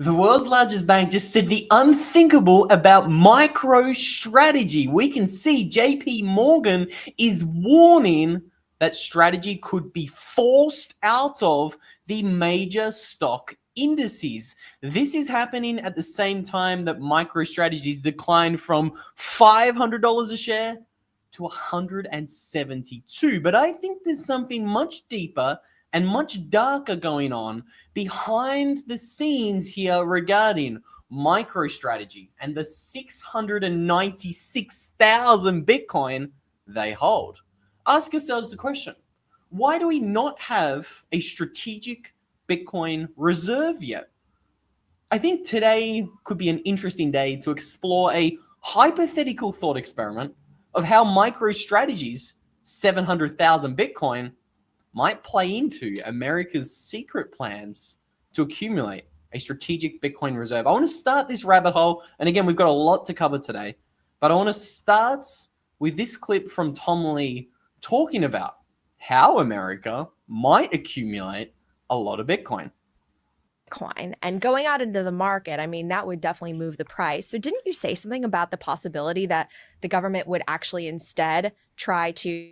The world's largest bank just said the unthinkable about MicroStrategy. We can see JP Morgan is warning that strategy could be forced out of the major stock indices. This is happening at the same time that MicroStrategy's declined from $500 a share to 172. But I think there's something much deeper and much darker going on behind the scenes here regarding MicroStrategy and the 696,000 Bitcoin they hold. Ask yourselves the question, why do we not have a strategic Bitcoin reserve yet? I think today could be an interesting day to explore a hypothetical thought experiment of how MicroStrategy's 700,000 Bitcoin might play into America's secret plans to accumulate a strategic Bitcoin reserve. I want to start this rabbit hole, and again, we've got a lot to cover today, but I want to start with this clip from Tom Lee talking about how America might accumulate a lot of Bitcoin. And going out into the market, I mean, that would definitely move the price. So didn't you say something about the possibility that the government would actually instead try to,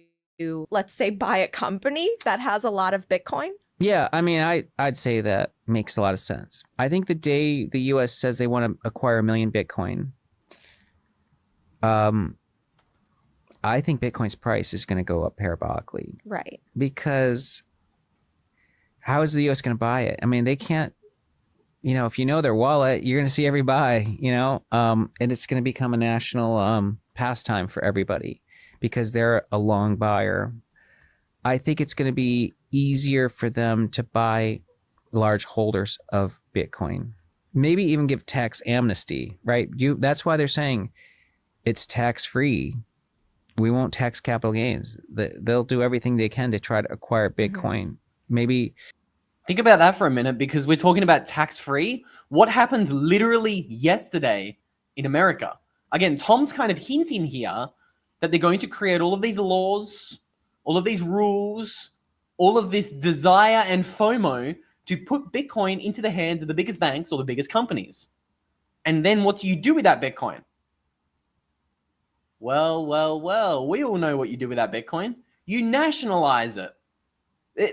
let's say, buy a company that has a lot of Bitcoin? Yeah, I mean, I'd say that makes a lot of sense. I think the day the U.S. says they want to acquire 1 million Bitcoin, I think Bitcoin's price is going to go up parabolically. Right. Because how is the U.S. going to buy it? I mean, they can't, if you know their wallet, you're going to see every buy, and it's going to become a national pastime for everybody because they're a long buyer. I think it's going to be easier for them to buy large holders of Bitcoin. Maybe even give tax amnesty, right? That's why they're saying it's tax-free. We won't tax capital gains. They'll do everything they can to try to acquire Bitcoin. Maybe... Think about that for a minute, because we're talking about tax-free. What happened literally yesterday in America? Again, Tom's kind of hinting here that they're going to create all of these laws, all of these rules, all of this desire and FOMO to put Bitcoin into the hands of the biggest banks or the biggest companies. And then what do you do with that Bitcoin? Well, we all know what you do with that Bitcoin. You nationalize it.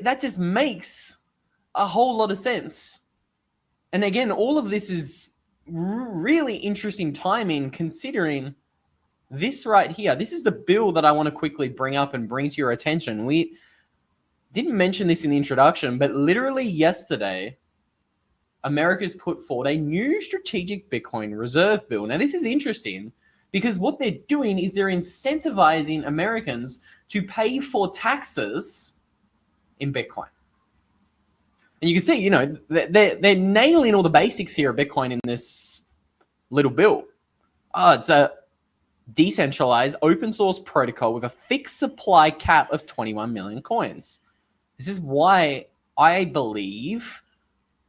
That just makes a whole lot of sense. And again, all of this is really interesting timing, considering this right here. This is the bill that I want to quickly bring up and bring to your attention. We didn't mention this in the introduction, but literally yesterday, America's put forward a new strategic Bitcoin reserve bill. Now, this is interesting because what they're doing is they're incentivizing Americans to pay for taxes in Bitcoin. And you can see, they're nailing all the basics here of Bitcoin in this little bill. It's a decentralized open source protocol with a fixed supply cap of 21 million coins. This is why I believe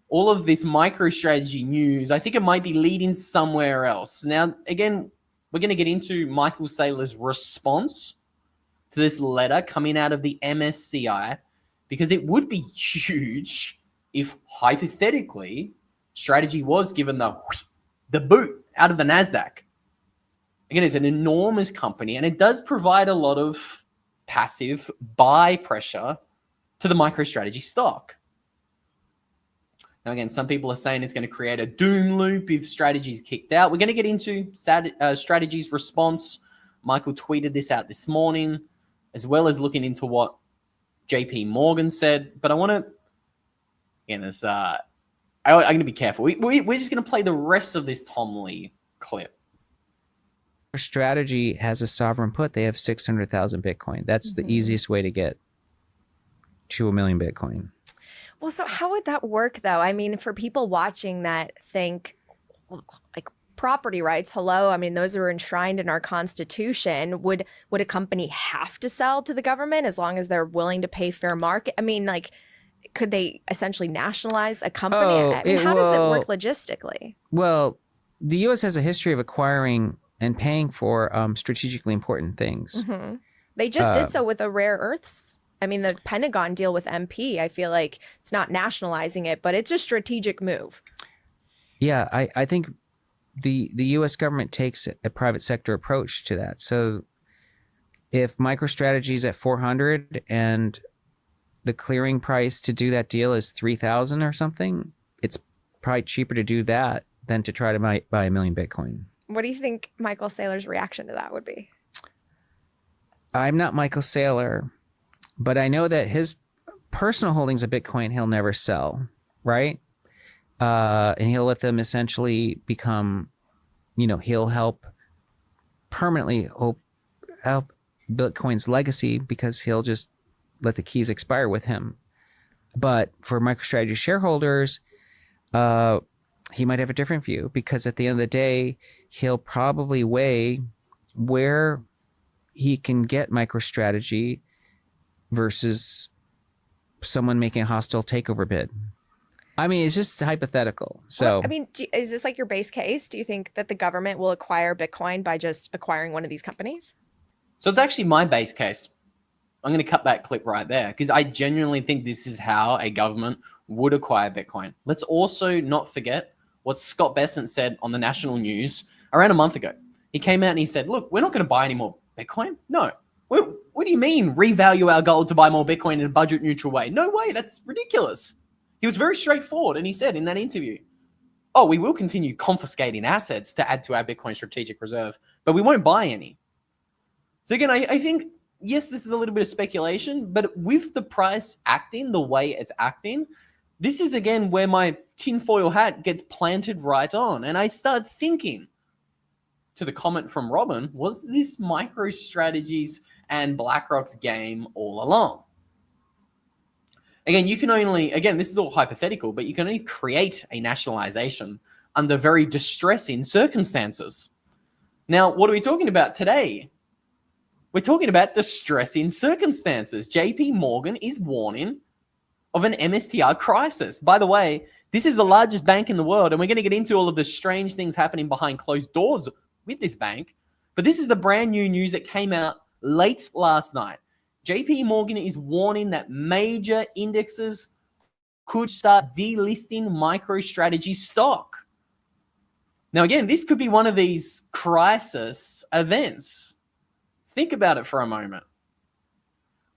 all of this MicroStrategy news, I think it might be leading somewhere else. Now, again, we're going to get into Michael Saylor's response to this letter coming out of the MSCI, because it would be huge if, hypothetically, strategy was given the boot out of the NASDAQ. Again, it's an enormous company, and it does provide a lot of passive buy pressure to the MicroStrategy stock. Now, again, some people are saying it's going to create a doom loop if strategy's kicked out. We're going to get into strategy's response. Michael tweeted this out this morning, as well as looking into what JP Morgan said. But I want to, again, I'm going to be careful. We're just going to play the rest of this Tom Lee clip. Strategy has a sovereign put. They have 600,000 Bitcoin. That's the easiest way to get to 1 million Bitcoin. Well, so how would that work, though? I mean, for people watching that think, like, property rights, hello, I mean, those are enshrined in our Constitution. Would a company have to sell to the government as long as they're willing to pay fair market? I mean, like, could they essentially nationalize a company? I mean, how does it work logistically? Well, the U.S. has a history of acquiring and paying for strategically important things. They just did so with the rare earths. I mean, the Pentagon deal with MP, I feel like it's not nationalizing it, but it's a strategic move. Yeah, I think the U.S. government takes a private sector approach to that. So if MicroStrategy is at 400 and the clearing price to do that deal is 3,000 or something, it's probably cheaper to do that than to try to buy 1,000,000 Bitcoin. What do you think Michael Saylor's reaction to that would be? I'm not Michael Saylor, but I know that his personal holdings of Bitcoin he'll never sell, right? And he'll let them essentially become, he'll help permanently help Bitcoin's legacy because he'll just let the keys expire with him. But for MicroStrategy shareholders, he might have a different view because at the end of the day, he'll probably weigh where he can get MicroStrategy versus someone making a hostile takeover bid. I mean, it's just hypothetical. So, I mean, is this like your base case? Do you think that the government will acquire Bitcoin by just acquiring one of these companies? So it's actually my base case. I'm going to cut that clip right there because I genuinely think this is how a government would acquire Bitcoin. Let's also not forget what Scott Bessent said on the national news around a month ago. He came out and he said, look, we're not going to buy any more Bitcoin. No. What do you mean revalue our gold to buy more Bitcoin in a budget neutral way? No way. That's ridiculous. He was very straightforward. And he said in that interview, oh, we will continue confiscating assets to add to our Bitcoin strategic reserve, but we won't buy any. So again, I think, yes, this is a little bit of speculation, but with the price acting the way it's acting, this is, again, where my tinfoil hat gets planted right on. And I start thinking, to the comment from Robin, was this MicroStrategy's and BlackRock's game all along? Again, you can only, again, this is all hypothetical, but you can only create a nationalization under very distressing circumstances. Now, what are we talking about today? We're talking about distressing circumstances. JP Morgan is warning of an MSTR crisis. By the way, this is the largest bank in the world, and we're going to get into all of the strange things happening behind closed doors with this bank. But this is the brand new news that came out late last night. JP Morgan is warning that major indexes could start delisting MicroStrategy stock. Now, again, this could be one of these crisis events. Think about it for a moment.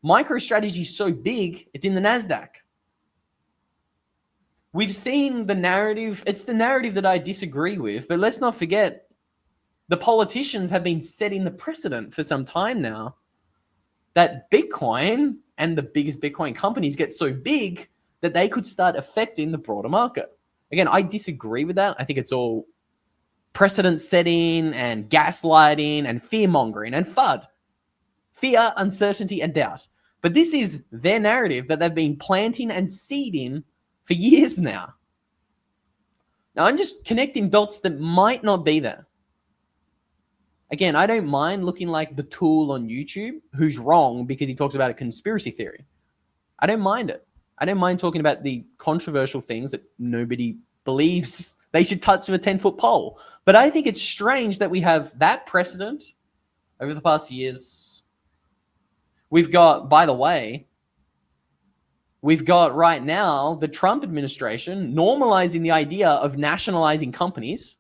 MicroStrategy is so big, it's in the NASDAQ. We've seen the narrative. It's the narrative that I disagree with, but let's not forget the politicians have been setting the precedent for some time now that Bitcoin and the biggest Bitcoin companies get so big that they could start affecting the broader market. Again, I disagree with that. I think it's all precedent setting and gaslighting and fear mongering and FUD. Fear, uncertainty, and doubt. But this is their narrative that they've been planting and seeding for years now. Now, I'm just connecting dots that might not be there. Again, I don't mind looking like the tool on YouTube who's wrong because he talks about a conspiracy theory. I don't mind it. I don't mind talking about the controversial things that nobody believes they should touch with a 10-foot pole. But I think it's strange that we have that precedent over the past years. We've got, by the way, right now the Trump administration normalizing the idea of nationalizing companies.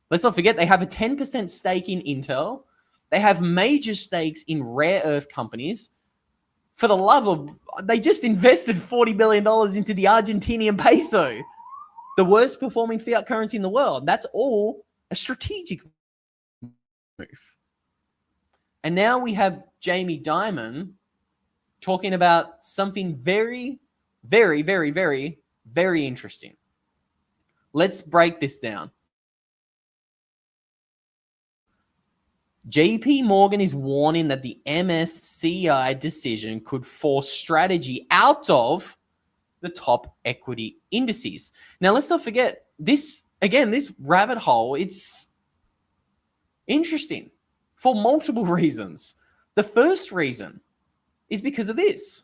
Let's not forget they have a 10% stake in Intel. They have major stakes in rare earth companies. For the love of, they just invested $40 billion into the Argentinian peso, the worst performing fiat currency in the world. That's all a strategic move. And now we have Jamie Dimon talking about something very, very, very, very, very interesting. Let's break this down. JP Morgan is warning that the MSCI decision could force strategy out of the top equity indices. Now, let's not forget this, again, this rabbit hole, it's interesting for multiple reasons. The first reason is because of this.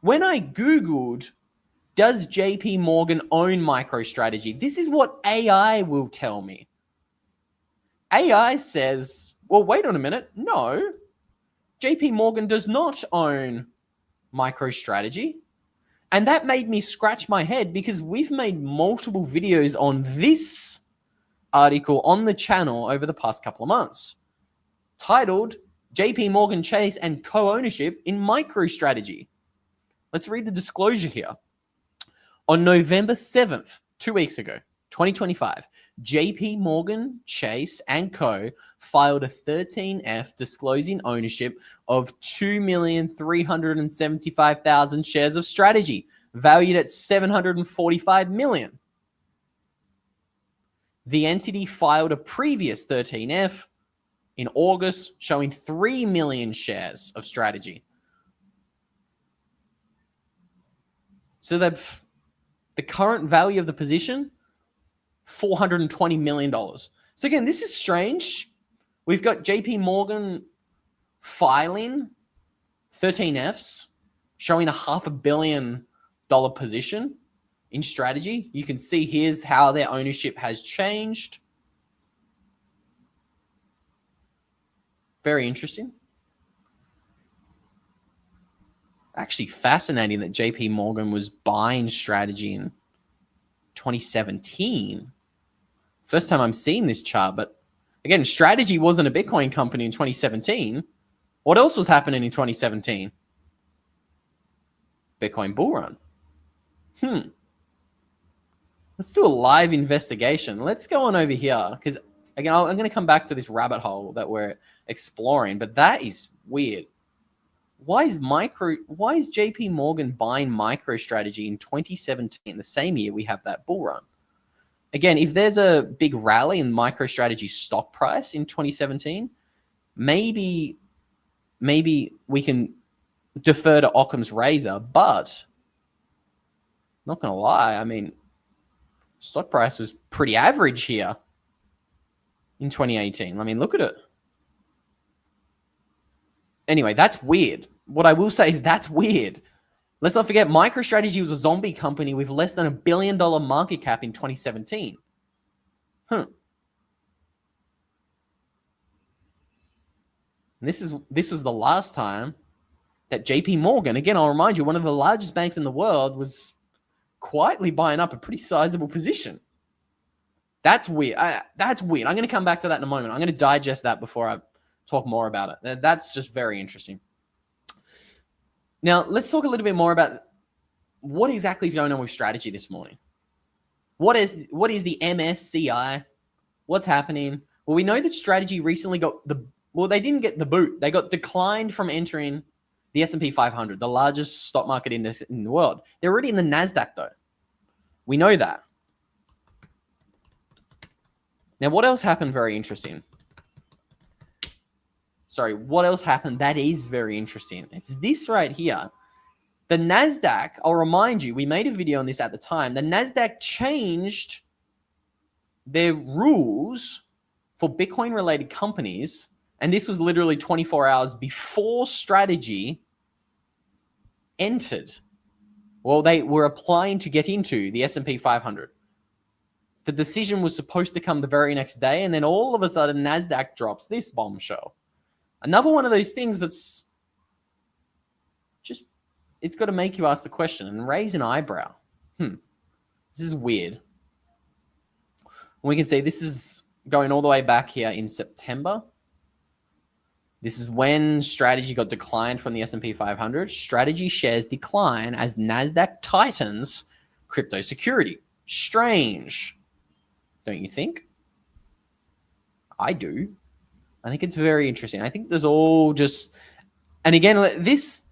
When I Googled, does JP Morgan own MicroStrategy? This is what AI will tell me. AI says, well, wait on a minute. No, JP Morgan does not own MicroStrategy. And that made me scratch my head because we've made multiple videos on this article on the channel over the past couple of months, titled JP Morgan Chase and Co-Ownership in MicroStrategy. Let's read the disclosure here. On November 7th, 2 weeks ago, 2025, JP Morgan Chase and Co. filed a 13F disclosing ownership of 2,375,000 shares of Strategy, valued at $745 million. The entity filed a previous 13F in August showing 3 million shares of Strategy. So the current value of the position, $420 million. So again, this is strange. We've got JP Morgan filing 13Fs showing a $500 million position in Strategy. You can see here's how their ownership has changed. Very interesting. Actually fascinating that JP Morgan was buying Strategy in 2017. First time I'm seeing this chart, but again, Strategy wasn't a Bitcoin company in 2017. What else was happening in 2017? Bitcoin bull run. Let's do a live investigation. Let's go on over here because again, I'm going to come back to this rabbit hole that we're exploring, but that is weird. Why is JP Morgan buying MicroStrategy in 2017, the same year we have that bull run? Again, if there's a big rally in MicroStrategy's stock price in 2017, maybe we can defer to Occam's razor, but not going to lie, I mean, stock price was pretty average here in 2018. I mean, look at it. Anyway, that's weird. What I will say is that's weird. Let's not forget, MicroStrategy was a zombie company with less than $1 billion market cap in 2017. This was the last time that JP Morgan, again, I'll remind you, one of the largest banks in the world, was quietly buying up a pretty sizable position. That's weird. That's weird. I'm going to come back to that in a moment. I'm going to digest that before I talk more about it. That's just very interesting. Now, let's talk a little bit more about what exactly is going on with Strategy this morning. What is the MSCI? What's happening? Well, we know that Strategy recently they didn't get the boot. They got declined from entering the S&P 500, the largest stock market index in the world. They're already in the NASDAQ, though. We know that. Now, what else happened very interesting? Sorry, what else happened that is very interesting? It's this right here. The NASDAQ, I'll remind you, we made a video on this at the time. The NASDAQ changed their rules for Bitcoin-related companies, and this was literally 24 hours before Strategy entered. Well, they were applying to get into the S&P 500. The decision was supposed to come the very next day, and then all of a sudden, NASDAQ drops this bombshell. Another one of those things that's just, it's got to make you ask the question and raise an eyebrow. This is weird. We can see this is going all the way back here in September. This is when Strategy got declined from the S&P 500. Strategy shares decline as NASDAQ tightens crypto security. Strange, don't you think? I do. I think it's very interesting. I think there's all just, and again, this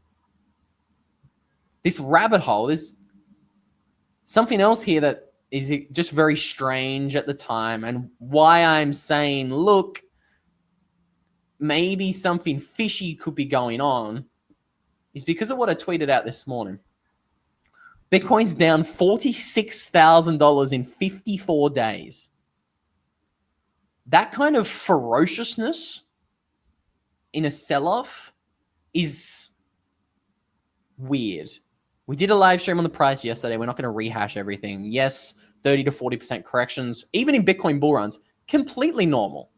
rabbit hole, there's something else here that is just very strange at the time, and why I'm saying, look, maybe something fishy could be going on is because of what I tweeted out this morning. Bitcoin's down $46,000 in 54 days. That kind of ferociousness in a sell-off is weird. We did a live stream on the price yesterday. We're not going to rehash everything. Yes, 30 to 40% corrections, even in Bitcoin bull runs, completely normal.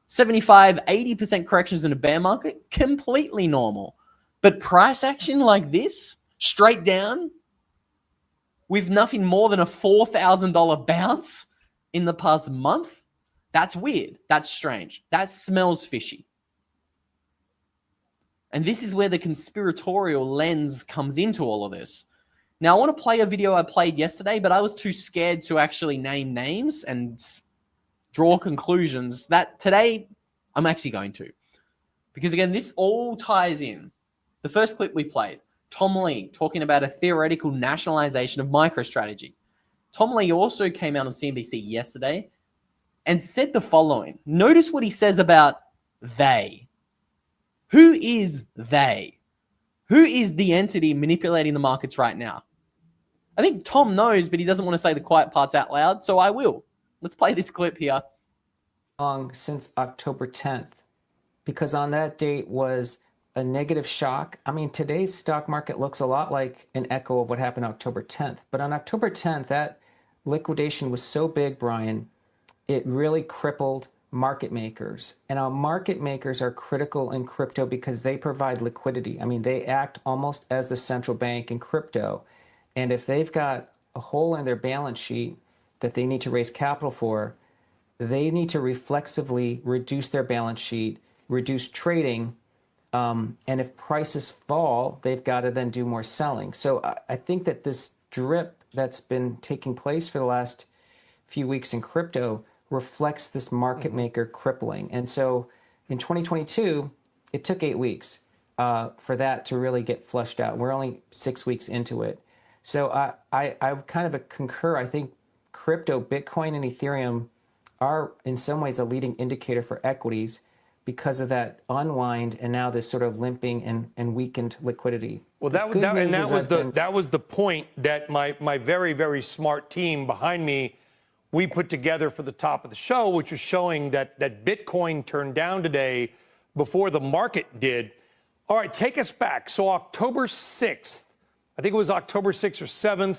75, 80% corrections in a bear market, completely normal. But price action like this, straight down, with nothing more than a $4,000 bounce in the past month, that's weird. That's strange. That smells fishy. And this is where the conspiratorial lens comes into all of this. Now, I want to play a video I played yesterday, but I was too scared to actually name names and draw conclusions that today I'm actually going to. Because again, this all ties in. The first clip we played, Tom Lee talking about a theoretical nationalization of MicroStrategy. Tom Lee also came out on CNBC yesterday and said the following. Notice what he says about they. Who is they? Who is the entity manipulating the markets right now? I think Tom knows, but he doesn't want to say the quiet parts out loud, so I will. Let's play this clip here. Since October 10th, because on that date was a negative shock. I mean, today's stock market looks a lot like an echo of what happened October 10th. But on October 10th, that liquidation was so big, Brian, it really crippled market makers. And our market makers are critical in crypto because they provide liquidity. I mean, they act almost as the central bank in crypto. And if they've got a hole in their balance sheet that they need to raise capital for, they need to reflexively reduce their balance sheet, reduce trading, and if prices fall, they've got to then do more selling. So I think that this drip that's been taking place for the last few weeks in crypto reflects this market maker crippling. And so in 2022, it took 8 weeks for that to really get flushed out. We're only 6 weeks into it. So I kind of concur. I think crypto, Bitcoin and Ethereum are in some ways a leading indicator for equities because of that unwind and now this sort of limping and weakened liquidity. Well, that was the point that my very, very smart team behind me, we put together for the top of the show, which was showing that Bitcoin turned down today before the market did. All right, take us back. So October 6th, I think it was October 6th or 7th,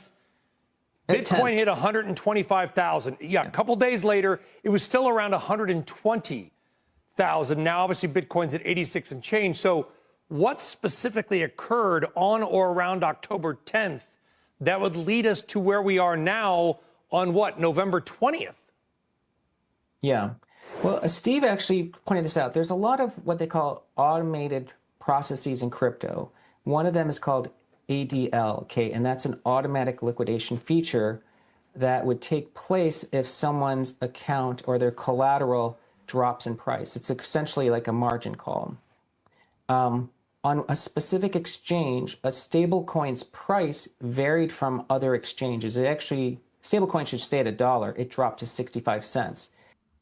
Bitcoin hit 125,000. Yeah, a couple days later, it was still around 120,000. Now, obviously, Bitcoin's at 86 and change. So what specifically occurred on or around October 10th that would lead us to where we are now on what, November 20th? Yeah. Well, Steve actually pointed this out. There's a lot of what they call automated processes in crypto. One of them is called ADL, okay, and that's an automatic liquidation feature that would take place if someone's account or their collateral drops in price. It's essentially like a margin call. On a specific exchange, a stablecoin's price varied from other exchanges. It actually, stablecoin should stay at $1. It dropped to 65 cents.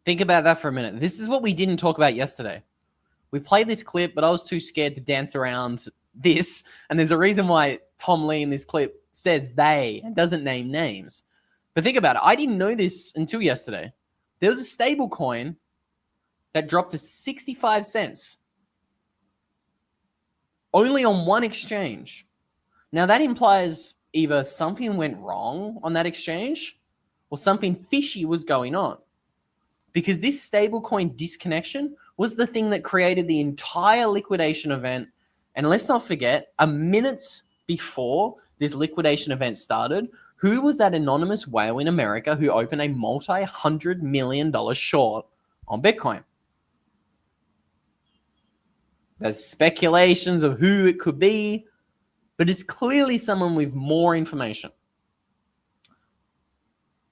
Think about that for a minute. This is what we didn't talk about yesterday. We played this clip, but I was too scared to dance around this. And there's a reason why Tom Lee in this clip says they and doesn't name names. But think about it. I didn't know this until yesterday. There was a stable coin that dropped to 65 cents. Only on one exchange. Now that implies either something went wrong on that exchange or something fishy was going on. Because this stablecoin disconnection was the thing that created the entire liquidation event. And let's not forget, a minute before this liquidation event started, who was that anonymous whale in America who opened a multi-$100 million short on Bitcoin? There's speculations of who it could be, but it's clearly someone with more information.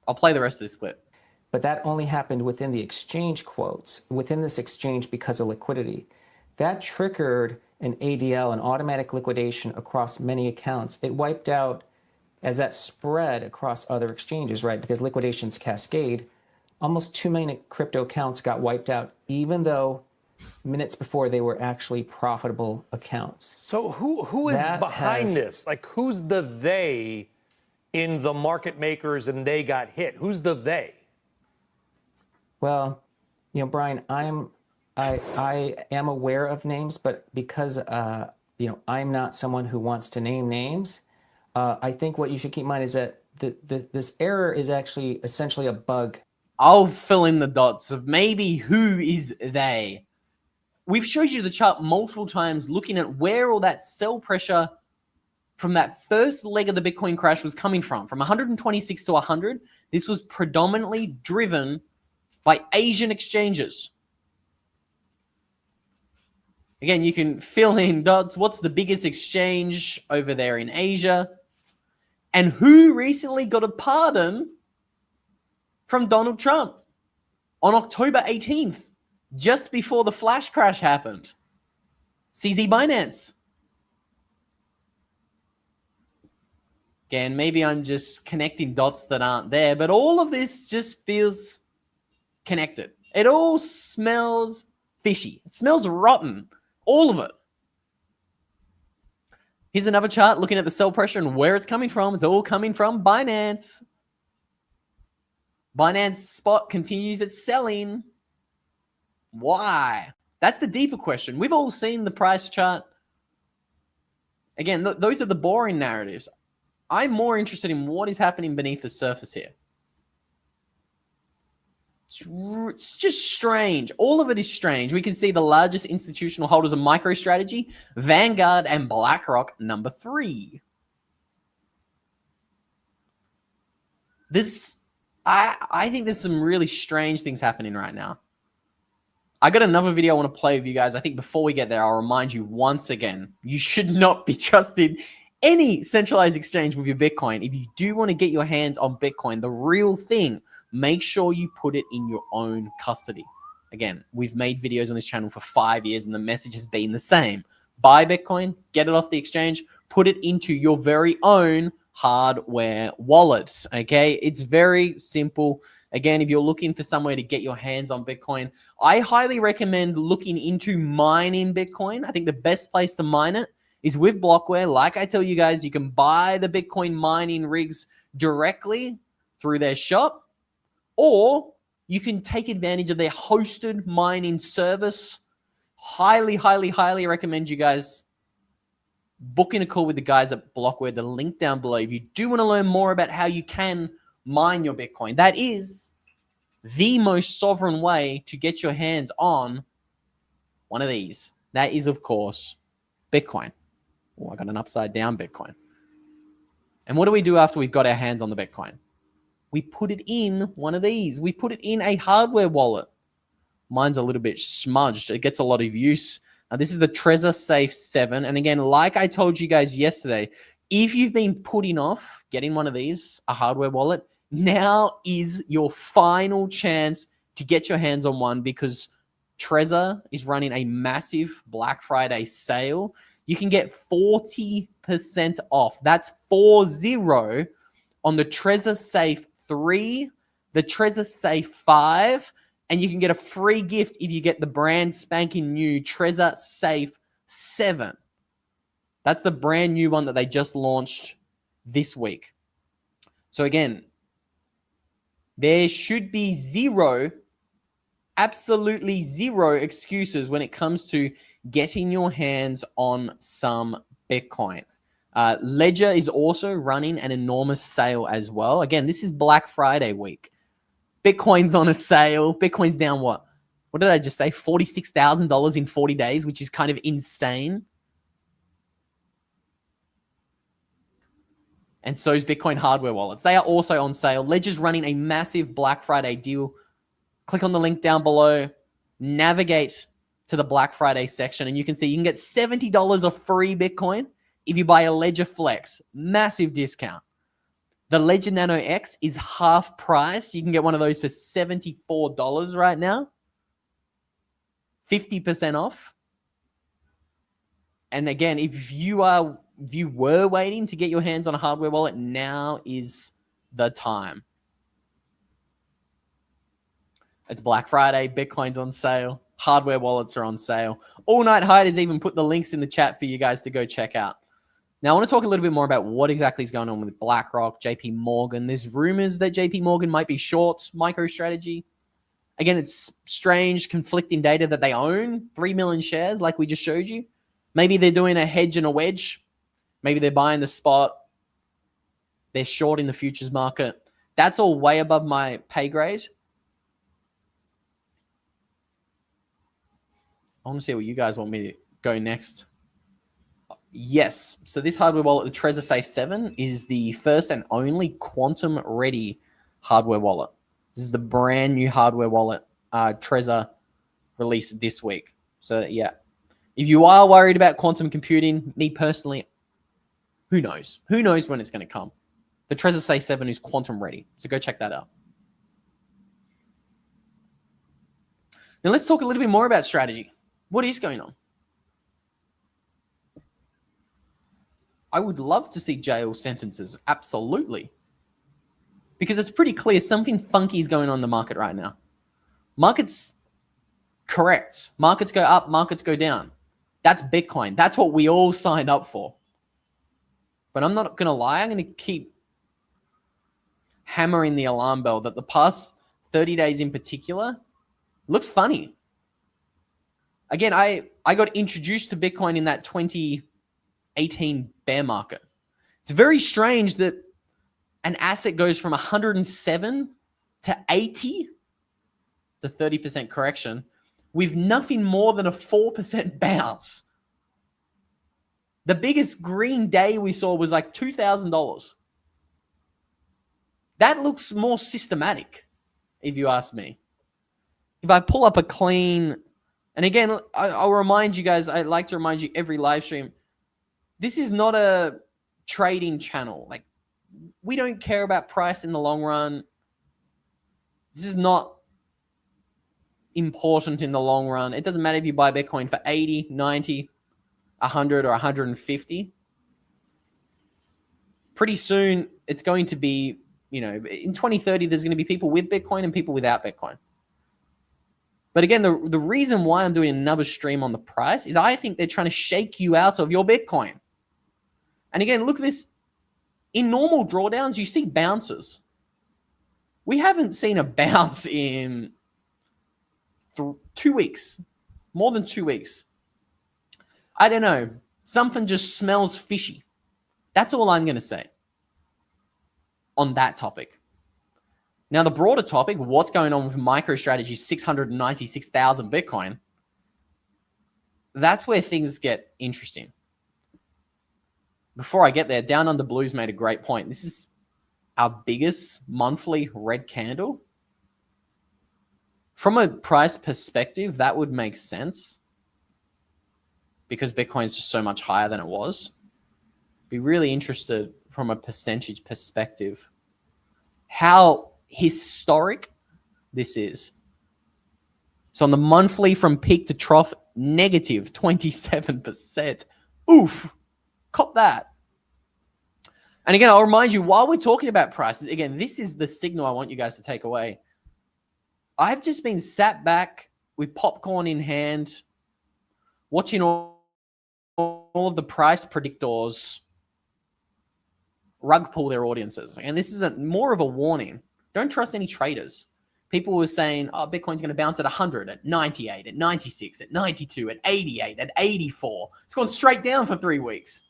I'll play the rest of this clip. But that only happened within the exchange quotes, within this exchange because of liquidity. That triggered an ADL, an automatic liquidation across many accounts. It wiped out, as that spread across other exchanges, right? Because liquidations cascade. Almost 2 million crypto accounts got wiped out, even though minutes before they were actually profitable accounts. So who is behind this? Like, who's the they in the market makers and they got hit? Who's the they? Well, you know, Brian, I am aware of names, but because I'm not someone who wants to name names, I think what you should keep in mind is that this error is actually essentially a bug. I'll fill in the dots of maybe who is they. We've showed you the chart multiple times looking at where all that sell pressure from that first leg of the Bitcoin crash was coming from 126 to 100. This was predominantly driven by Asian exchanges. Again, you can fill in dots. What's the biggest exchange over there in Asia? And who recently got a pardon from Donald Trump on October 18th, just before the flash crash happened? CZ Binance. Again, maybe I'm just connecting dots that aren't there, but all of this just feels connected. It all smells fishy. It smells rotten. All of it. Here's another chart looking at the sell pressure and where it's coming from. It's all coming from Binance. Binance spot continues its selling. Why? That's the deeper question. We've all seen the price chart. Again, those are the boring narratives. I'm more interested in what is happening beneath the surface here. It's just strange. All of it is strange. We can see the largest institutional holders of MicroStrategy, Vanguard, and BlackRock, number 3. I think there's some really strange things happening right now. I got another video I want to play with you guys. I think before we get there, I'll remind you once again, you should not be trusting any centralized exchange with your Bitcoin. If you do want to get your hands on Bitcoin, the real thing, make sure you put it in your own custody. Again, we've made videos on this channel for 5 years and the message has been the same. Buy Bitcoin, get it off the exchange, put it into your very own hardware wallet. Okay, it's very simple. Again, if you're looking for somewhere to get your hands on Bitcoin, I highly recommend looking into mining Bitcoin. I think the best place to mine it is with Blockware. Like I tell you guys, you can buy the Bitcoin mining rigs directly through their shop, or you can take advantage of their hosted mining service. Highly, highly, highly recommend you guys booking a call with the guys at Blockware. The link down below. If you do want to learn more about how you can mine your Bitcoin, that is the most sovereign way to get your hands on one of these. That is, of course, Bitcoin. Oh, I got an upside down Bitcoin. And what do we do after we've got our hands on the Bitcoin? We put it in one of these. We put it in a hardware wallet. Mine's a little bit smudged. It gets a lot of use. Now, this is the Trezor Safe 7. And again, like I told you guys yesterday, if you've been putting off getting one of these, a hardware wallet, now is your final chance to get your hands on one, because Trezor is running a massive Black Friday sale. You can get 40% off. That's 40 on the Trezor Safe 3, the Trezor Safe 5, and you can get a free gift if you get the brand spanking new Trezor Safe 7. That's the brand new one that they just launched this week. So again, there should be absolutely zero excuses when it comes to getting your hands on some Bitcoin. Ledger is also running an enormous sale as well. Again, this is Black Friday week. Bitcoin's on a sale. Bitcoin's down what? What did I just say? $46,000 in 40 days, which is kind of insane. And so is Bitcoin hardware wallets. They are also on sale. Ledger's running a massive Black Friday deal. Click on the link down below. Navigate to the Black Friday section, and you can see you can get $70 of free Bitcoin if you buy a Ledger Flex. Massive discount. The Ledger Nano X is half price. You can get one of those for $74 right now. 50% off. And again, if you were waiting to get your hands on a hardware wallet, now is the time. It's Black Friday. Bitcoin's on sale. Hardware wallets are on sale. All Night Hide has even put the links in the chat for you guys to go check out. Now, I want to talk a little bit more about what exactly is going on with BlackRock, JP Morgan. There's rumors that JP Morgan might be short MicroStrategy. Again, it's strange, conflicting data that they own 3 million shares like we just showed you. Maybe they're doing a hedge and a wedge. Maybe they're buying the spot. They're short in the futures market. That's all way above my pay grade. I want to see what you guys want me to go next. Yes. So this hardware wallet, the Trezor Safe 7, is the first and only quantum-ready hardware wallet. This is the brand new hardware wallet Trezor released this week. So yeah, if you are worried about quantum computing, me personally, who knows? Who knows when it's going to come? The Trezor Safe 7 is quantum ready. So go check that out. Now let's talk a little bit more about strategy. What is going on? I would love to see jail sentences. Absolutely. Because it's pretty clear something funky is going on in the market right now. Markets correct. Markets go up, markets go down. That's Bitcoin. That's what we all signed up for. But I'm not going to lie. I'm going to keep hammering the alarm bell that the past 30 days in particular looks funny. Again, I got introduced to Bitcoin in that 2018 bear market. It's very strange that an asset goes from 107 to 80, it's a 30% correction, with nothing more than a 4% bounce. The biggest green day we saw was like $2,000. That looks more systematic, if you ask me. If I pull up a clean, and again, I'll remind you guys, I like to remind you every live stream, this is not a trading channel. Like, we don't care about price in the long run. This is not important in the long run. It doesn't matter if you buy Bitcoin for 80, 90, 100, or 150. Pretty soon, it's going to be, in 2030, there's going to be people with Bitcoin and people without Bitcoin. But again, the reason why I'm doing another stream on the price is I think they're trying to shake you out of your Bitcoin. And again, look at this. In normal drawdowns, you see bounces. We haven't seen a bounce in 2 weeks, more than 2 weeks. I don't know. Something just smells fishy. That's all I'm going to say on that topic. Now, the broader topic, what's going on with MicroStrategy 696,000 Bitcoin, that's where things get interesting. Before I get there, Down Under Blues made a great point. This is our biggest monthly red candle. From a price perspective, that would make sense because Bitcoin is just so much higher than it was. Be really interested from a percentage perspective how historic this is. So on the monthly from peak to trough, negative 27%. Oof. Cop that. And again, I'll remind you, while we're talking about prices, again, this is the signal I want you guys to take away. I've just been sat back with popcorn in hand, watching all of the price predictors rug pull their audiences. And this is more of a warning. Don't trust any traders. People were saying, oh, Bitcoin's going to bounce at 100, at 98, at 96, at 92, at 88, at 84. It's gone straight down for 3 weeks.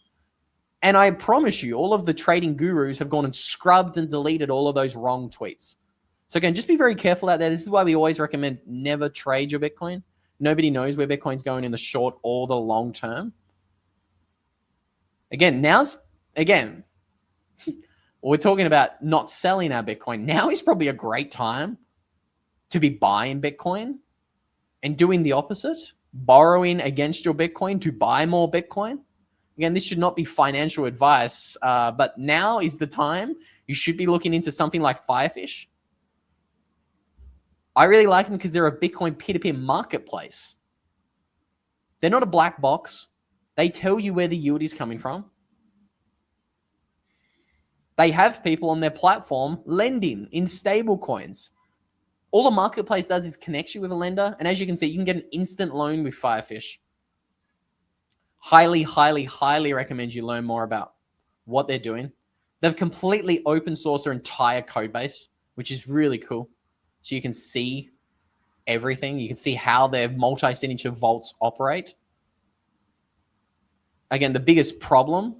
And I promise you, all of the trading gurus have gone and scrubbed and deleted all of those wrong tweets. So again, just be very careful out there. This is why we always recommend never trade your Bitcoin. Nobody knows where Bitcoin's going in the short or the long term. Again, we're talking about not selling our Bitcoin. Now is probably a great time to be buying Bitcoin and doing the opposite, borrowing against your Bitcoin to buy more Bitcoin. Again, this should not be financial advice, but now is the time. You should be looking into something like Firefish. I really like them because they're a Bitcoin peer-to-peer marketplace. They're not a black box. They tell you where the yield is coming from. They have people on their platform lending in stable coins. All the marketplace does is connect you with a lender. And as you can see, you can get an instant loan with Firefish. Highly, highly, highly recommend you learn more about what they're doing. They've completely open sourced their entire code base, which is really cool. So you can see everything. You can see how their multi-signature vaults operate. Again, the biggest problem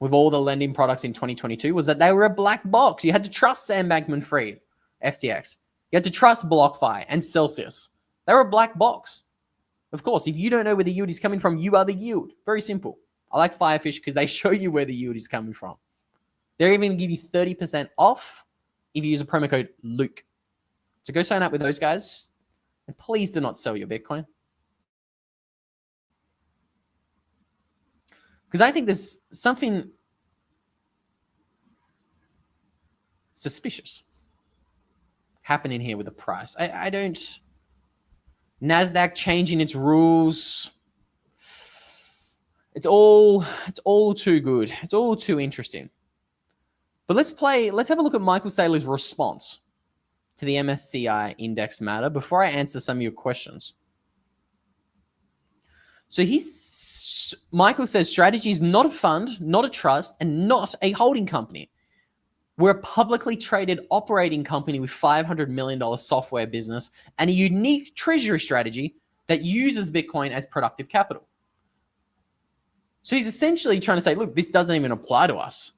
with all the lending products in 2022 was that they were a black box. You had to trust Sam Bankman-Fried, FTX. You had to trust BlockFi and Celsius. They were a black box. Of course, if you don't know where the yield is coming from, you are the yield. Very simple. I like Firefish because they show you where the yield is coming from. They're even going to give you 30% off if you use a promo code Luke. So go sign up with those guys. And please do not sell your Bitcoin. Because I think there's something suspicious happening here with the price. I don't... NASDAQ changing its rules. It's all too good. It's all too interesting. But let's have a look at Michael Saylor's response to the MSCI index matter before I answer some of your questions. So Michael says strategy is not a fund, not a trust, and not a holding company. We're a publicly traded operating company with $500 million software business and a unique treasury strategy that uses Bitcoin as productive capital. So he's essentially trying to say, look, this doesn't even apply to us.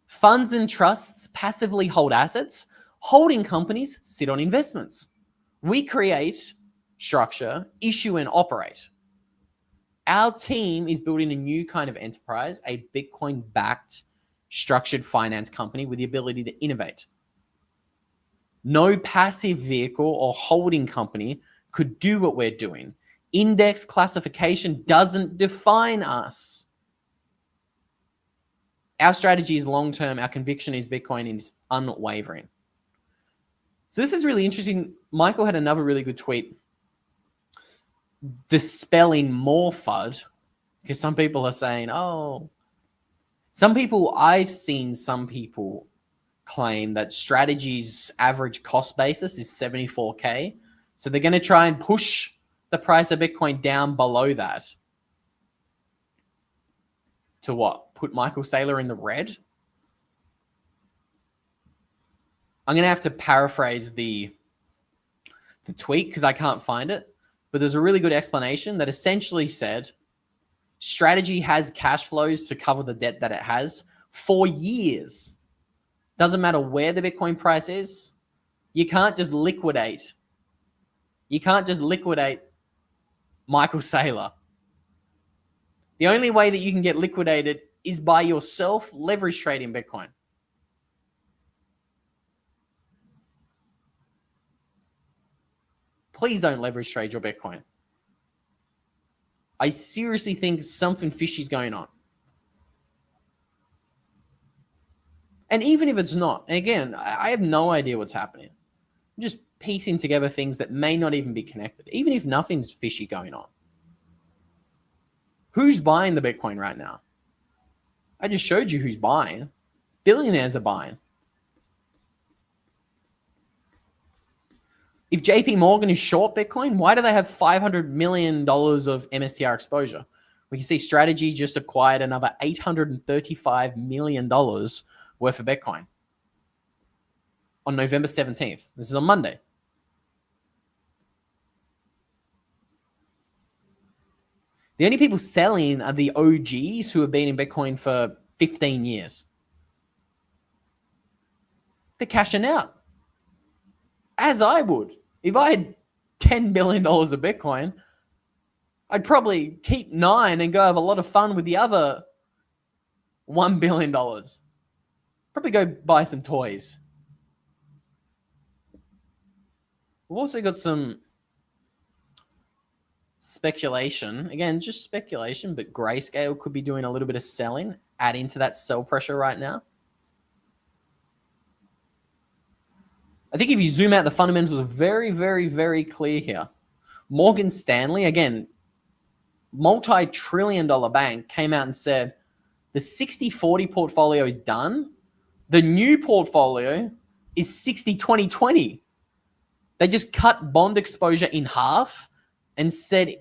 Funds and trusts passively hold assets. Holding companies sit on investments. We create, structure, issue, and operate. Our team is building a new kind of enterprise, a Bitcoin-backed structured finance company with the ability to innovate. No passive vehicle or holding company could do what we're doing. Index classification doesn't define us. Our strategy is long-term. Our conviction is Bitcoin is unwavering. So this is really interesting. Michael had another really good tweet dispelling more FUD, because some people are saying, oh, I've seen some people claim that strategy's average cost basis is 74K. So they're going to try and push the price of Bitcoin down below that. To what? Put Michael Saylor in the red? I'm going to have to paraphrase the tweet because I can't find it. But there's a really good explanation that essentially said, strategy has cash flows to cover the debt that it has for years. Doesn't matter where the Bitcoin price is. You can't just liquidate. You can't just liquidate Michael Saylor. The only way that you can get liquidated is by yourself leverage trading Bitcoin. Please don't leverage trade your Bitcoin. I seriously think something fishy is going on. And even if it's not, and again, I have no idea what's happening. I'm just piecing together things that may not even be connected, even if nothing's fishy going on. Who's buying the Bitcoin right now? I just showed you who's buying. Billionaires are buying. If JP Morgan is short Bitcoin, why do they have $500 million of MSTR exposure? We can see Strategy just acquired another $835 million worth of Bitcoin on November 17th. This is on Monday. The only people selling are the OGs who have been in Bitcoin for 15 years. They're cashing out. As I would. If I had $10 billion of Bitcoin, I'd probably keep 9 and go have a lot of fun with the other $1 billion. Probably go buy some toys. We've also got some speculation. Again, just speculation, but Grayscale could be doing a little bit of selling, adding to that sell pressure right now. I think if you zoom out, the fundamentals are very, very, very clear here. Morgan Stanley, again, multi-trillion-dollar bank, came out and said the 60-40 portfolio is done. The new portfolio is 60-20-20. They just cut bond exposure in half and said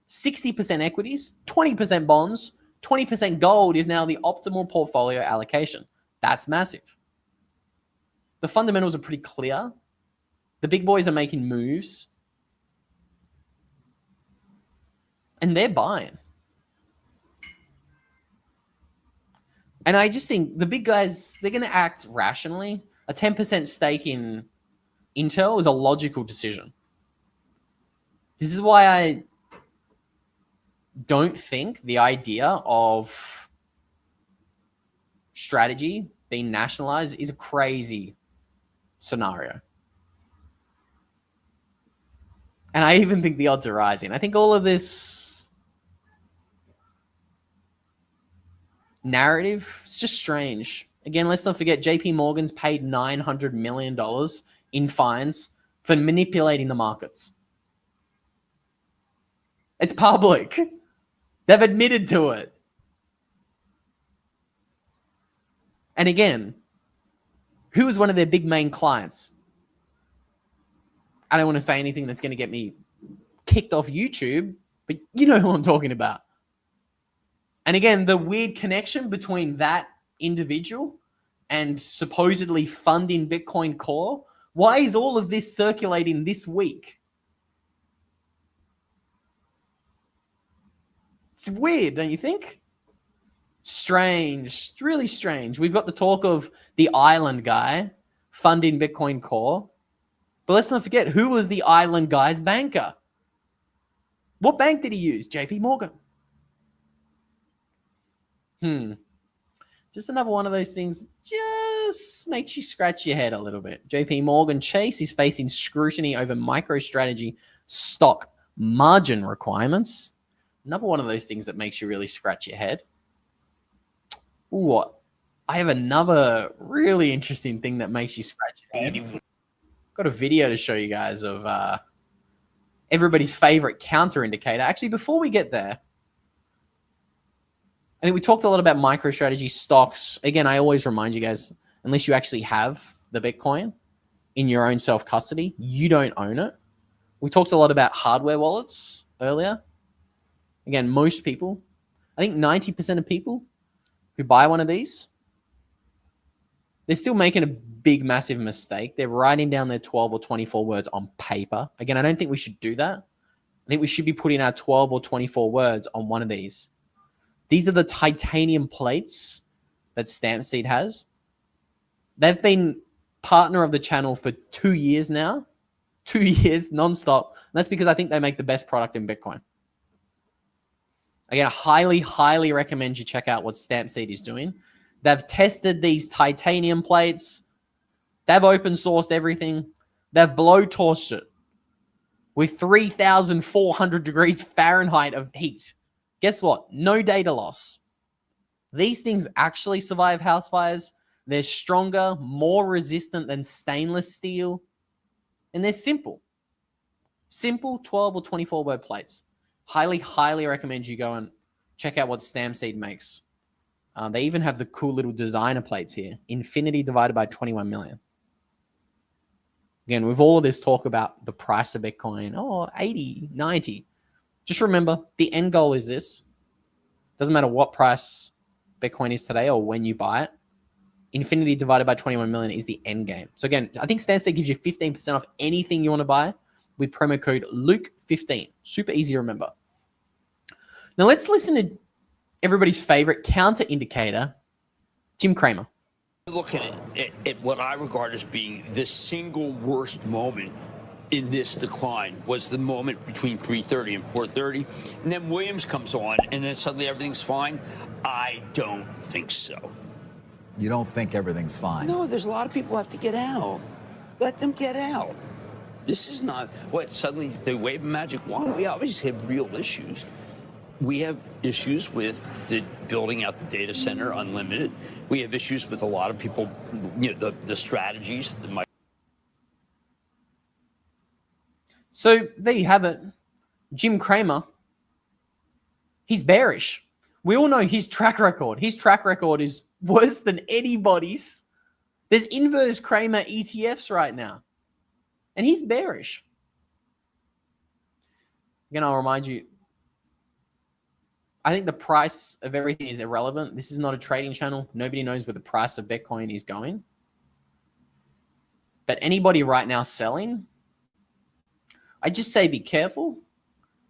60% equities, 20% bonds, 20% gold is now the optimal portfolio allocation. That's massive. The fundamentals are pretty clear. The big boys are making moves. And they're buying. And I just think the big guys, they're going to act rationally. A 10% stake in Intel is a logical decision. This is why I don't think the idea of strategy being nationalized is a crazy scenario. And I even think the odds are rising. I think all of this narrative is just strange. Again, let's not forget JP Morgan's paid $900 million in fines for manipulating the markets. It's public. They've admitted to it. And again, who was one of their big main clients? I don't want to say anything that's going to get me kicked off YouTube, but you know who I'm talking about. And again, the weird connection between that individual and supposedly funding Bitcoin Core. Why is all of this circulating this week? It's weird, don't you think? Strange, really strange. We've got the talk of the island guy funding Bitcoin Core, but let's not forget, who was the island guy's banker? What bank did he use? JP Morgan. Just another one of those things just makes you scratch your head a little bit. JP Morgan Chase is facing scrutiny over MicroStrategy stock margin requirements. Another one of those things that makes you really scratch your head. Ooh, I have another really interesting thing that makes you scratch your head. Got a video to show you guys of everybody's favorite counter indicator. Actually, before we get there, I think we talked a lot about MicroStrategy stocks. Again, I always remind you guys, unless you actually have the Bitcoin in your own self-custody, you don't own it. We talked a lot about hardware wallets earlier. Again, most people, I think 90% of people who buy one of these, they're still making a big, massive mistake. They're writing down their 12 or 24 words on paper. Again, I don't think we should do that. I think we should be putting our 12 or 24 words on one of these. These are the titanium plates that Stampseed has. They've been partner of the channel for 2 years now. 2 years, nonstop. And that's because I think they make the best product in Bitcoin. Again, I highly, highly recommend you check out what Stampseed is doing. They've tested these titanium plates. They've open sourced everything. They've blowtorched it with 3,400 degrees Fahrenheit of heat. Guess what? No data loss. These things actually survive house fires. They're stronger, more resistant than stainless steel. And they're simple. Simple 12 or 24 word plates. Highly, highly recommend you go and check out what Stampseed makes. They even have the cool little designer plates here. Infinity divided by 21 million. Again, with all of this talk about the price of Bitcoin, 80, 90. Just remember, the end goal is this. Doesn't matter what price Bitcoin is today or when you buy it. Infinity divided by 21 million is the end game. So again, I think Stampseed gives you 15% off anything you want to buy with promo code Luke15. Super easy to remember. Now let's listen to everybody's favorite counter indicator, Jim Cramer. Looking at what I regard as being the single worst moment in this decline was the moment between 3:30 and 4:30, and then Williams comes on, and then suddenly everything's fine. I don't think so. You don't think everything's fine? No, there's a lot of people who have to get out. Let them get out. This is not what suddenly they wave a magic wand. We obviously have real issues. We have issues with the building out the data center unlimited. We have issues with a lot of people, the strategies. So there you have it. Jim Cramer, he's bearish. We all know his track record. His track record is worse than anybody's. There's inverse Cramer ETFs right now. And he's bearish. Again, I'll remind you, I think the price of everything is irrelevant. This is not a trading channel. Nobody knows where the price of Bitcoin is going. But anybody right now selling, I just say be careful,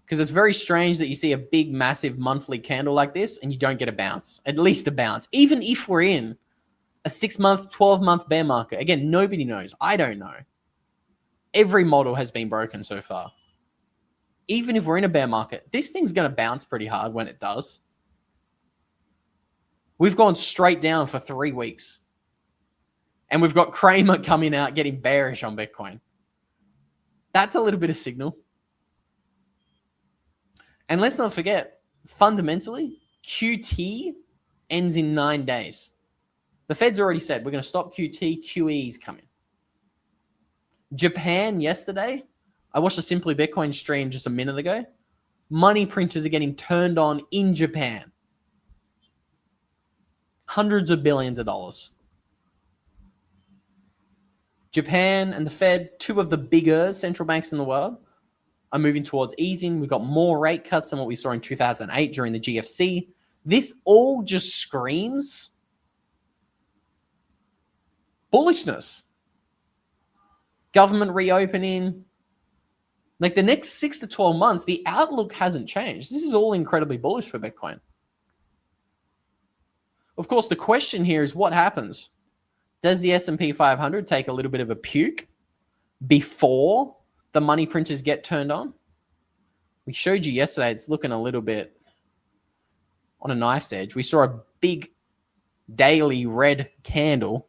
because it's very strange that you see a big, massive monthly candle like this and you don't get a bounce, at least a bounce. Even if we're in a 6-month, 12-month bear market. Again, nobody knows. I don't know. Every model has been broken so far. even if we're in a bear market, this thing's going to bounce pretty hard when it does. We've gone straight down for 3 weeks. And we've got Kramer coming out getting bearish on Bitcoin. That's a little bit of signal. And let's not forget, fundamentally, QT ends in 9 days. The Fed's already said we're going to stop QT, QE's coming. Japan yesterday, I watched a Simply Bitcoin stream just a minute ago. Money printers are getting turned on in Japan. Hundreds of billions of dollars. Japan and the Fed, 2 of the bigger central banks in the world, are moving towards easing. We've got more rate cuts than what we saw in 2008 during the GFC. This all just screams bullishness. Government reopening. Like the next 6 to 12 months, the outlook hasn't changed. This is all incredibly bullish for Bitcoin. Of course, the question here is what happens? Does the S&P 500 take a little bit of a puke before the money printers get turned on? We showed you yesterday, it's looking a little bit on a knife's edge. We saw a big daily red candle,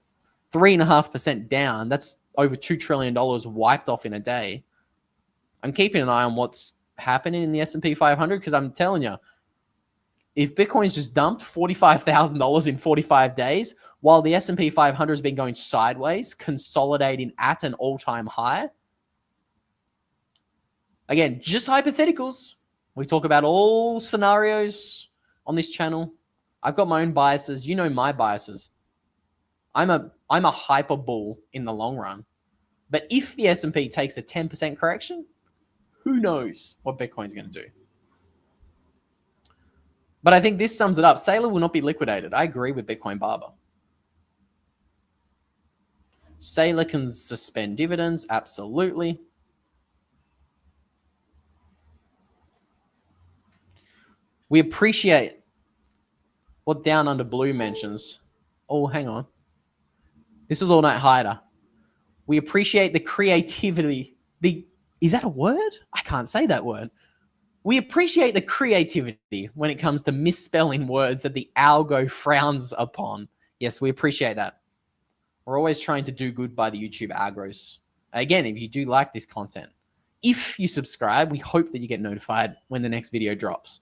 3.5% down. That's over $2 trillion wiped off in a day. I'm keeping an eye on what's happening in the S&P 500 because I'm telling you, if Bitcoin's just dumped $45,000 in 45 days, while the S&P 500 has been going sideways, consolidating at an all-time high. Again, just hypotheticals. We talk about all scenarios on this channel. I've got my own biases. You know my biases. I'm a hyper bull in the long run. But if the S&P takes a 10% correction, who knows what Bitcoin's going to do. But I think this sums it up. Sailor will not be liquidated. I agree with Bitcoin Barber. Sailor can suspend dividends. Absolutely. We appreciate what Down Under Blue mentions. Oh, hang on. This was All Night Hider. We appreciate the creativity. Is that a word? I can't say that word. We appreciate the creativity when it comes to misspelling words that the algo frowns upon. Yes, we appreciate that. We're always trying to do good by the YouTube algos. Again, if you do like this content, if you subscribe, we hope that you get notified when the next video drops.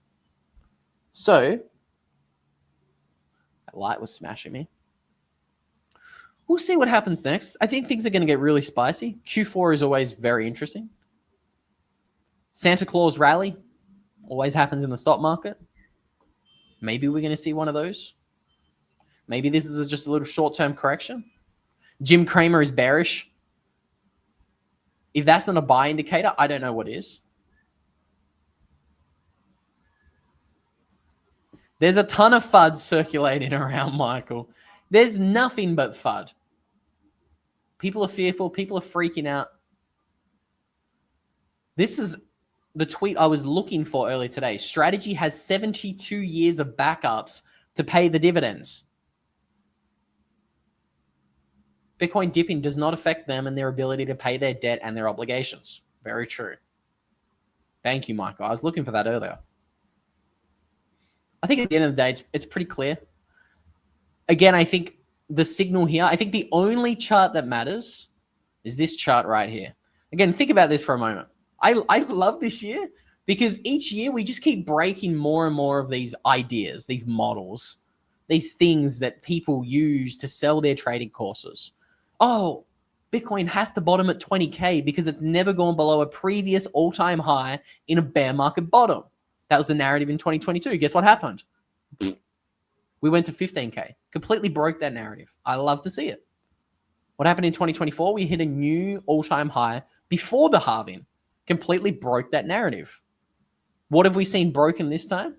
So, that light was smashing me. We'll see what happens next. I think things are going to get really spicy. Q4 is always very interesting. Santa Claus rally always happens in the stock market. Maybe we're going to see one of those. Maybe this is just a little short-term correction. Jim Cramer is bearish. If that's not a buy indicator, I don't know what is. There's a ton of FUD circulating around, Michael. There's nothing but FUD. People are fearful. People are freaking out. This is the tweet I was looking for earlier today. Strategy has 72 years of backups to pay the dividends. Bitcoin dipping does not affect them and their ability to pay their debt and their obligations. Very true. Thank you, Michael. I was looking for that earlier. I think at the end of the day, it's pretty clear. Again, I think the signal here, I think the only chart that matters is this chart right here. Again, think about this for a moment. I love this year because each year we just keep breaking more and more of these ideas, these models, these things that people use to sell their trading courses. Oh, Bitcoin has to bottom at 20K because it's never gone below a previous all-time high in a bear market bottom. That was the narrative in 2022. Guess what happened? We went to 15K. Completely broke that narrative. I love to see it. What happened in 2024? We hit a new all-time high before the halving. Completely broke that narrative. What have we seen broken this time?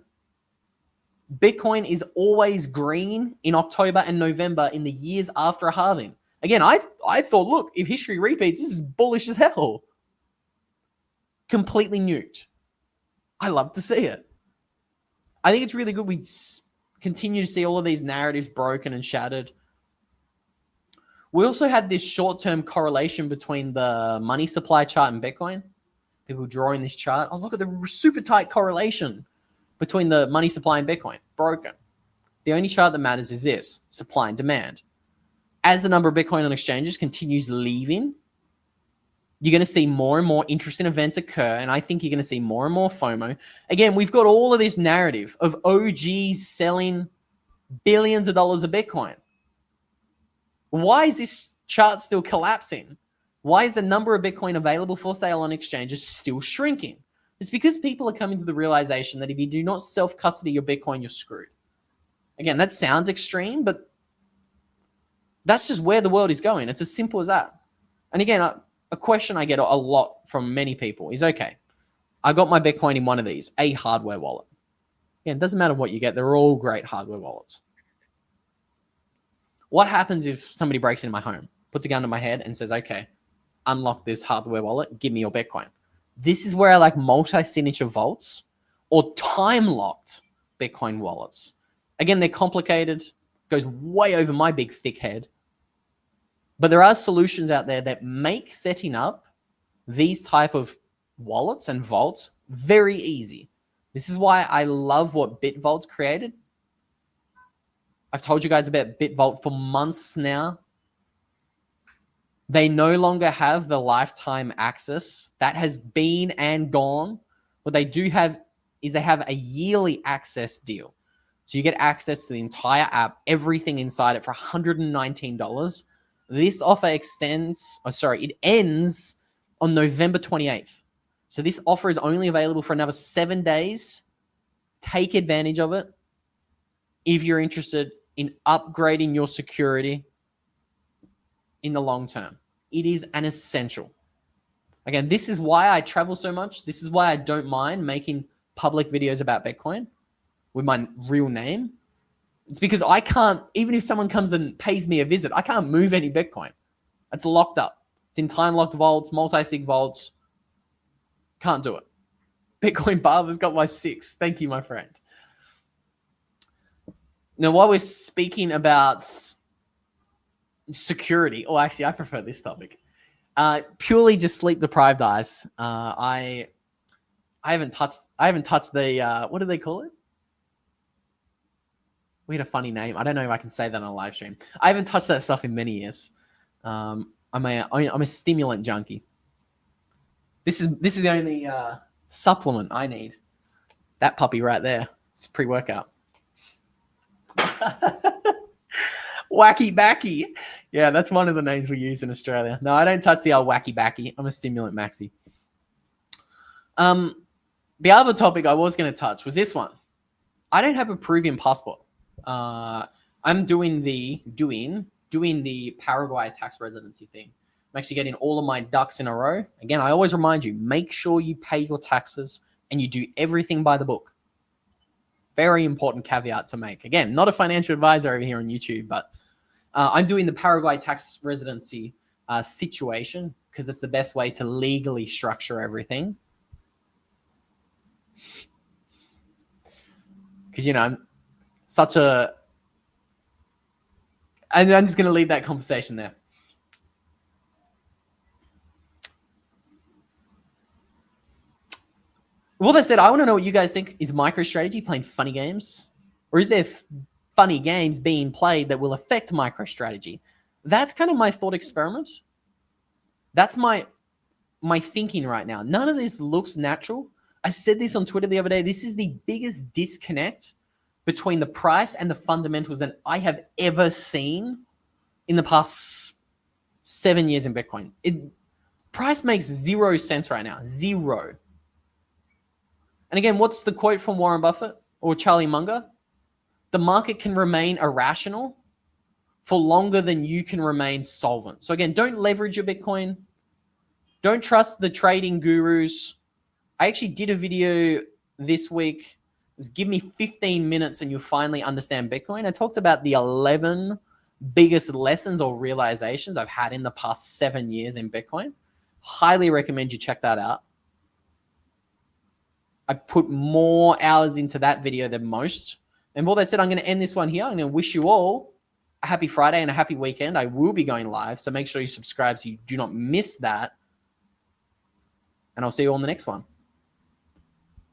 Bitcoin is always green in October and November in the years after a halving. Again, I thought, look, if history repeats, this is bullish as hell. Completely nuked. I love to see it. I think it's really good we continue to see all of these narratives broken and shattered. We also had this short-term correlation between the money supply chart and Bitcoin. people drawing this chart. Oh, look at the super tight correlation between the money supply and Bitcoin. Broken. The only chart that matters is this, supply and demand. As the number of Bitcoin on exchanges continues leaving, you're going to see more and more interesting events occur. And I think you're going to see more and more FOMO. Again, we've got all of this narrative of OGs selling billions of dollars of Bitcoin. Why is this chart still collapsing? Why is the number of Bitcoin available for sale on exchanges still shrinking? It's because people are coming to the realization that if you do not self-custody your Bitcoin, you're screwed. Again, that sounds extreme, but that's just where the world is going. It's as simple as that. And again, a question I get a lot from many people is, okay, I got my Bitcoin in one of these, a hardware wallet. Again, it doesn't matter what you get. They're all great hardware wallets. What happens if somebody breaks into my home, puts a gun to my head and says, okay, unlock this hardware wallet, give me your Bitcoin? This is where I like multi-signature vaults or time-locked Bitcoin wallets. Again, they're complicated, goes way over my big thick head. But there are solutions out there that make setting up these type of wallets and vaults very easy. This is why I love what Bitvault's created. I've told you guys about Bitvault for months now. They no longer have the lifetime access. That has been and gone. What they do have is they have a yearly access deal. So you get access to the entire app, everything inside it for $119. This offer it ends on November 28th. So this offer is only available for another 7 days. Take advantage of it if you're interested in upgrading your security in the long term. It is an essential. Again, this is why I travel so much. This is why I don't mind making public videos about Bitcoin with my real name. It's because I can't, even if someone comes and pays me a visit, I can't move any Bitcoin. It's locked up. It's in time-locked vaults, multi-sig vaults. Can't do it. Bitcoin Barber's got my 6. Thank you, my friend. Now, while we're speaking about security, or actually, I prefer this topic. Purely just sleep-deprived eyes. I haven't touched the what do they call it? We had a funny name. I don't know if I can say that on a live stream. I haven't touched that stuff in many years. I'm a stimulant junkie. This is the only supplement I need. That puppy right there. It's pre-workout. Wacky Backy. Yeah, that's one of the names we use in Australia. No, I don't touch the old Wacky Backy. I'm a stimulant maxi. The other topic I was going to touch was this one. I don't have a Peruvian passport. I'm doing the Paraguay tax residency thing. I'm actually getting all of my ducks in a row. Again, I always remind you, make sure you pay your taxes and you do everything by the book. Very important caveat to make. Again, not a financial advisor over here on YouTube, but I'm doing the Paraguay tax residency situation because it's the best way to legally structure everything. Because, I'm such a... And I'm just going to leave that conversation there. Well, that said, I want to know what you guys think. Is MicroStrategy playing funny games? Or is there funny games being played that will affect MicroStrategy? That's kind of my thought experiment. That's my thinking right now. None of this looks natural. I said this on Twitter the other day. This is the biggest disconnect between the price and the fundamentals that I have ever seen in the past 7 years in Bitcoin. Price makes 0 sense right now. 0. And again, what's the quote from Warren Buffett or Charlie Munger? The market can remain irrational for longer than you can remain solvent. So again, don't leverage your Bitcoin. Don't trust the trading gurus. I actually did a video this week. Just give me 15 minutes and you'll finally understand Bitcoin. I talked about the 11 biggest lessons or realizations I've had in the past 7 years in Bitcoin. Highly recommend you check that out. I put more hours into that video than most. And with that said, I'm going to end this one here. I'm going to wish you all a happy Friday and a happy weekend. I will be going live, so make sure you subscribe so you do not miss that. and I'll see you on the next one.